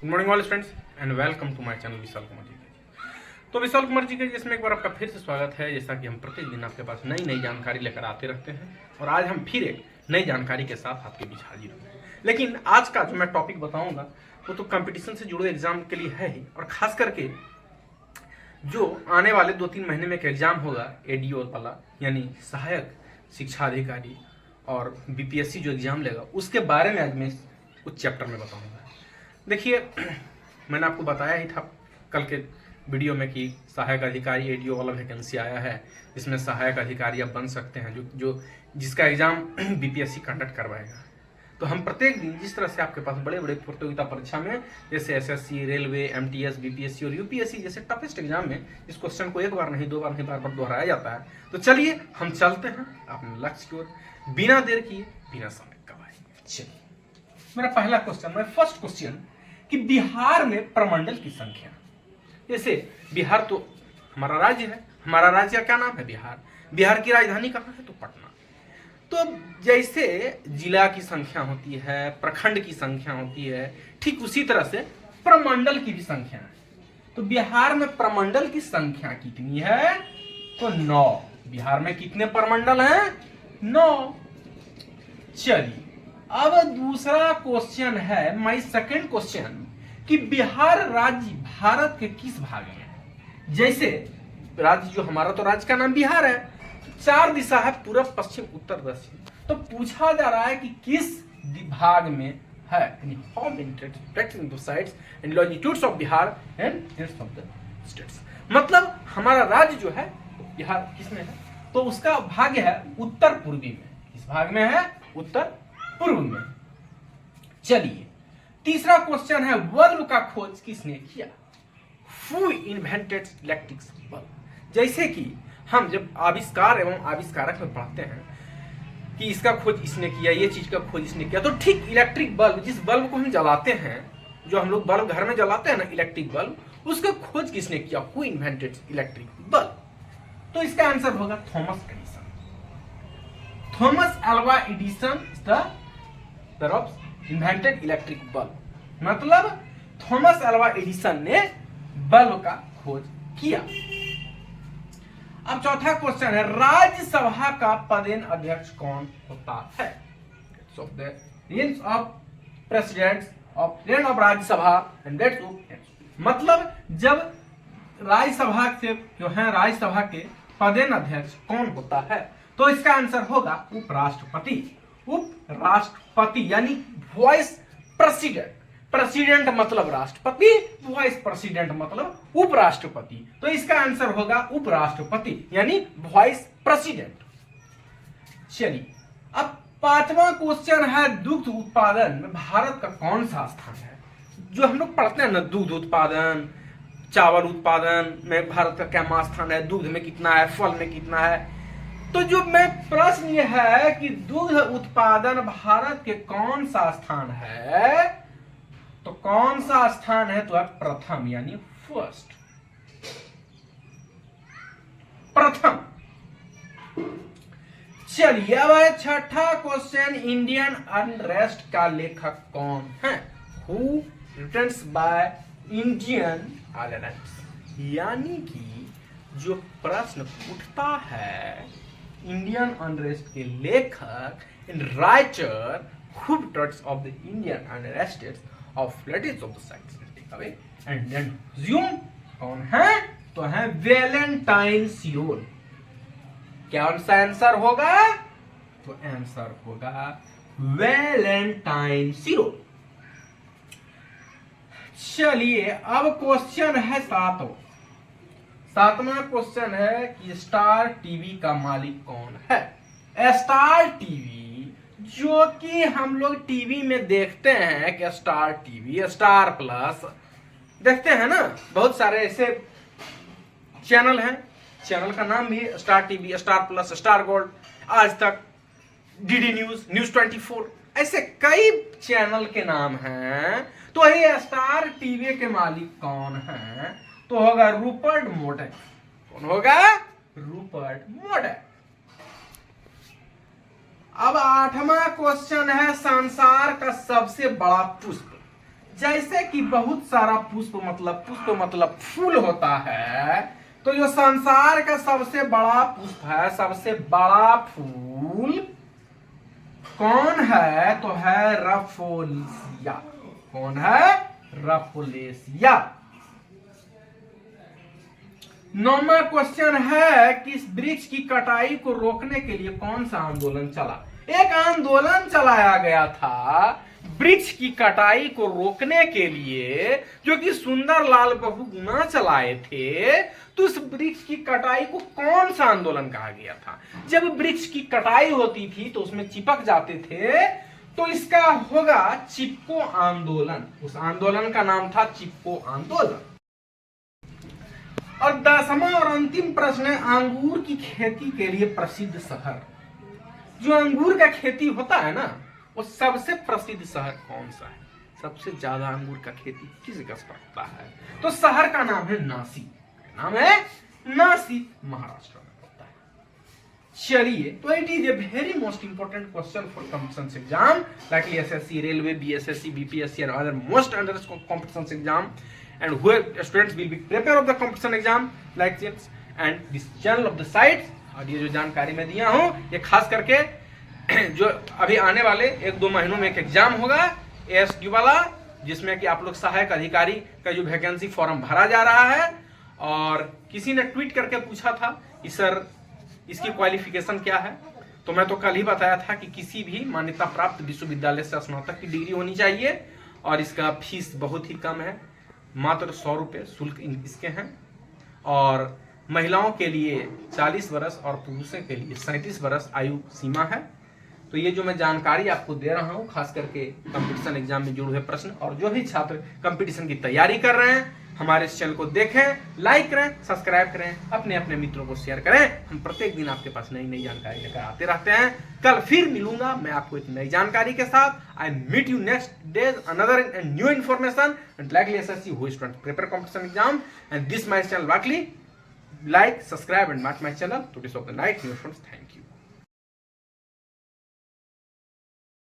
Good morning all friends and welcome to my channel Vishal Kumar ji के। तो विशाल कुमार जी के इसमें एक बार आपका फिर से स्वागत है। जैसा कि हम प्रतिदिन आपके पास नई नई जानकारी लेकर आते रहते हैं और आज हम फिर एक नई जानकारी के साथ आपके बीच हाजिर हुए। लेकिन आज का जो मैं टॉपिक बताऊंगा वो तो कंपटीशन से जुड़े एग्जाम के लिए है ही, और खास करके जो आने वाले 2-3 महीने में एक एग्जाम होगा एडीओ वाला, यानी सहायक शिक्षा अधिकारी, और बीपीएससी जो एग्जाम लेगा उसके बारे में आज मैं कुछ चैप्टर में बताऊंगा। देखिए, मैंने आपको बताया ही था कल के वीडियो में कि सहायक अधिकारी एडीओ वाला वैकेंसी आया है, जिसमें सहायक अधिकारी अब बन सकते हैं जो जिसका एग्जाम बीपीएससी कंडक्ट करवाएगा। तो हम प्रत्येक दिन जिस तरह से आपके पास बड़े बड़े प्रतियोगिता परीक्षा में जैसे एसएससी, रेलवे, एमटीएस, बीपीएससी और यूपीएससी जैसे टफेस्ट एग्जाम में इस क्वेश्चन को एक बार नहीं, 2 बार नहीं, बार बार दोहराया जाता है। तो चलिए हम चलते हैं अपने लक्ष्य की ओर, बिना देर किए, बिना समय गवाए। चलिए, मेरा पहला क्वेश्चन, मेरा फर्स्ट क्वेश्चन कि बिहार में प्रमंडल की संख्या। जैसे बिहार तो हमारा राज्य है, हमारा राज्य का क्या नाम है? बिहार। बिहार की राजधानी कहाँ है? तो पटना। तो जैसे जिला की संख्या होती है, प्रखंड की संख्या होती है, ठीक उसी तरह से प्रमंडल की भी संख्या है। तो बिहार में प्रमंडल की संख्या कितनी है? तो 9। बिहार में कितने प्रमंडल हैं? 9। चलिए, अब दूसरा क्वेश्चन है, माय सेकंड क्वेश्चन, कि बिहार राज्य भारत के किस भाग में है? जैसे राज्य जो हमारा तो राज्य का नाम बिहार है, 4 दिशा है, पूर्व, पश्चिम, उत्तर, दक्षिण। तो पूछा जा रहा है कि किस भाग में है, यानी how many the sides and longitudes of Bihar and dates of the states. मतलब हमारा राज्य जो है बिहार किस में है? तो उसका भाग है उत्तर पूर्वी में। किस भाग में है? उत्तर पूर्व में। चलिए, तीसरा क्वेश्चन है, बल्ब का खोज किसने किया? Who invented electric bulb? जैसे कि हम जब आविष्कार एवं आविष्कारक में पढ़ते हैं कि इसका खोज इसने किया, ये चीज का खोज इसने किया, तो ठीक इलेक्ट्रिक बल्ब, जिस बल्ब को हम जलाते हैं, जो हम लोग बल्ब घर में जलाते हैं ना, इलेक्ट्रिक बल्ब, उसका खोज किसने किया? Who invented electric bulb? तो इसका आंसर होगा Thomas Edison. Thomas Alva Edison is the invented electric bulb. मतलब थॉमस अल्वा एडिसन ने बल्ब का खोज किया। अब चौथा क्वेश्चन है, राज्यसभा का पदेन अध्यक्ष कौन होता है? Range of presidents of range of Rajya Sabha and dates of. मतलब जब राज्यसभा से जो है, राज्यसभा के पदेन अध्यक्ष कौन होता है? तो इसका आंसर होगा उपराष्ट्रपति। उपराष्ट्रपति यानी वाइस प्रेसिडेंट। प्रेसिडेंट मतलब राष्ट्रपति, वाइस प्रेसिडेंट मतलब उपराष्ट्रपति। तो इसका आंसर होगा उपराष्ट्रपति यानी वाइस प्रेसिडेंट। चलिए, अब 5वां क्वेश्चन है, दुग्ध उत्पादन में भारत का कौन सा स्थान है? जो हम लोग पढ़ते हैं ना, दुग्ध उत्पादन, चावल उत्पादन में भारत का क्या स्थान है, दूध में कितना है, फल में कितना है। तो जो मैं प्रश्न ये है कि दुग्ध उत्पादन भारत के कौन सा स्थान है? तो कौन सा स्थान है? तो प्रथम यानी फर्स्ट, प्रथम। चलिए, अब है छठा क्वेश्चन, इंडियन अनरेस्ट का लेखक कौन है? Who returns by Indian unrest. यानी कि जो प्रश्न उठता है, इंडियन अनरेस्ट के लेखक and writer who written of the Indian unrest of latest of the scientific away and then resume, कौन है? तो है वैलेंटाइन सिरोल। क्या आंसर होगा? तो आंसर होगा वैलेंटाइन सिरोल। चलिए, अब क्वेश्चन है 7वां क्वेश्चन है कि स्टार टीवी का मालिक कौन है? स्टार टीवी जो कि हम लोग टीवी में देखते हैं कि स्टार टीवी, स्टार प्लस देखते हैं ना, बहुत सारे ऐसे चैनल हैं। चैनल का नाम भी star TV, star plus, star gold, आज तक, डीडी न्यूज, न्यूज 24, ऐसे कई चैनल के नाम हैं। तो ये स्टार टीवी के मालिक कौन है? तो होगा रूपर्ट मोर्डॉक। कौन होगा? रूपर्ट मोर्डॉक। अब 8वां क्वेश्चन है, संसार का सबसे बड़ा पुष्प जैसे कि बहुत सारा पुष्प मतलब फूल होता है, तो जो संसार का सबसे बड़ा पुष्प है, सबसे बड़ा फूल कौन है? तो है रफोलेसिया। कौन है? रफोलेसिया। 9वां क्वेश्चन है कि इस वृक्ष की कटाई को रोकने के लिए कौन सा आंदोलन चला? एक आंदोलन चलाया गया था वृक्ष की कटाई को रोकने के लिए, जो कि सुंदरलाल बहुगुणा चलाए थे। तो इस वृक्ष की कटाई को कौन सा आंदोलन कहा गया था? जब वृक्ष की कटाई होती थी तो उसमें चिपक जाते थे, तो इसका होगा चिपको आंदोलन। उस आंदोलन का नाम था चिपको आंदोलन। और 10वां और अंतिम प्रश्न है, अंगूर की खेती के लिए प्रसिद्ध शहर। जो अंगूर का खेती होता है ना, वो सबसे प्रसिद्ध शहर कौन सा है? सबसे ज्यादा अंगूर का खेती किस जगह पर होता है? तो शहर का नाम है नासिक। नाम है नासिक, महाराष्ट्र में होता है। चलिए, तो it is a very most important question for competition exam like SSC, railway, BSSC, BPSC and other most under competition exam, and who students will be prepare of the competition exam like this and this channel of the sites। और ये जो जानकारी मैं दिया हूँ, ये खास करके जो अभी आने वाले 1-2 महीनों में एक एग्जाम होगा एएसक्यू वाला, जिसमें कि आप लोग सहायक अधिकारी का जो वैकेंसी फॉर्म भरा जा रहा है। और किसी ने ट्वीट करके पूछा था कि सर इसकी क्वालिफिकेशन क्या है, तो मैं तो कल ही बताया था कि किसी भी मान्यता प्राप्त विश्वविद्यालय से स्नातक की डिग्री होनी चाहिए। और इसका फीस बहुत ही कम है, मात्र 100 रुपये शुल्क इसके हैं। और महिलाओं के लिए 40 वर्ष और पुरुषों के लिए 37 वर्ष आयु सीमा है। तो ये जो मैं जानकारी आपको दे रहा हूँ, खास करके कंपटीशन एग्जाम में जुड़े हुए प्रश्न, और जो भी छात्र कंपटीशन की तैयारी कर रहे हैं, हमारे इस चैनल को देखें, लाइक करें, सब्सक्राइब करें, अपने अपने मित्रों को शेयर करें। हम प्रत्येक दिन आपके पास नई नई जानकारी लेकर आते रहते हैं। कल फिर मिलूंगा मैं आपको एक नई जानकारी के साथ। I meet you next days another new information and likely SSC who is trying to prepare competition exam and this my channel वाकली। Like, subscribe and watch my channel. Today's of the night. New friends, thank you.